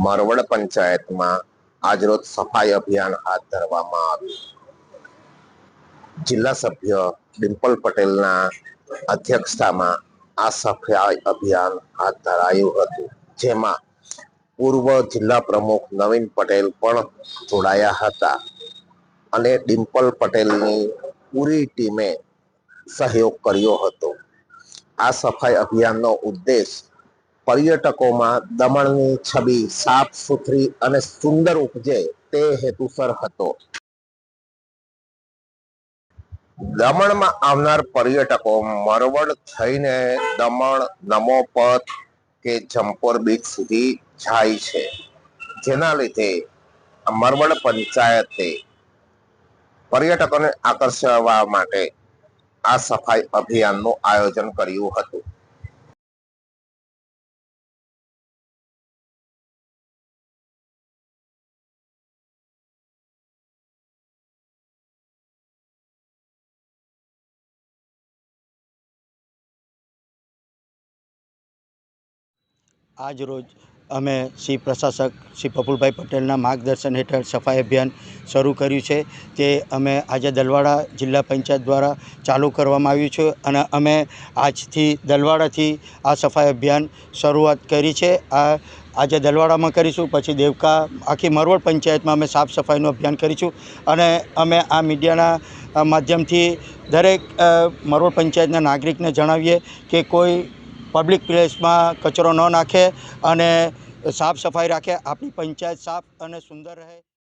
મારવડ પંચાયતમાં આજરોજ સફાઈ અભિયાન હાથ ધરવામાં આવ્યું। જિલ્લા સભ્ય ડિમ્પલ પટેલના અધ્યક્ષતામાં આ સફાઈ અભિયાન હાથ ધરાયું હતું, જેમાં પૂર્વ જિલ્લા પ્રમુખ નવીન પટેલ પણ જોડાયા હતા અને ડિમ્પલ પટેલની પૂરી ટીમે સહયોગ કર્યો હતો। આ સફાઈ અભિયાનનો ઉદ્દેશ પર્યટકોમાં દમણની છબી સાફ સુથરી અને સુંદર ઉપજે તે હેતુસર હતો। દમણમાં આવનાર પર્યટકો મારવડ થઈને દમણ, નમોપત કે જંપોર બીચ સુધી જાય છે, જેના લીધે મારવડ પંચાયતે પર્યટકોને આકર્ષવા માટે આ સફાઈ અભિયાનનું આયોજન કર્યું હતું। આજ રોજ અમે શ્રી પ્રશાસક શ્રી પ્રફુલભાઈ પટેલના માર્ગદર્શન હેઠળ સફાઈ અભિયાન શરૂ કર્યું છે, તે અમે આજે દલવાડા જિલ્લા પંચાયત દ્વારા ચાલુ કરવામાં આવ્યું છે અને અમે આજથી દલવાડાથી આ સફાઈ અભિયાન શરૂઆત કરી છે। આજે દલવાડામાં કરીશું, પછી દેવકા આખી મારવડ પંચાયતમાં અમે સાફ સફાઈનું અભિયાન કરીશું અને અમે આ મીડિયાના માધ્યમથી દરેક મારવડ પંચાયતના નાગરિકને જણાવીએ કે કોઈ પબ્લિક પ્લેસમાં કચરો ન નાખે અને સાફ સફાઈ રાખે, આપણી પંચાયત સાફ અને સુંદર રહે।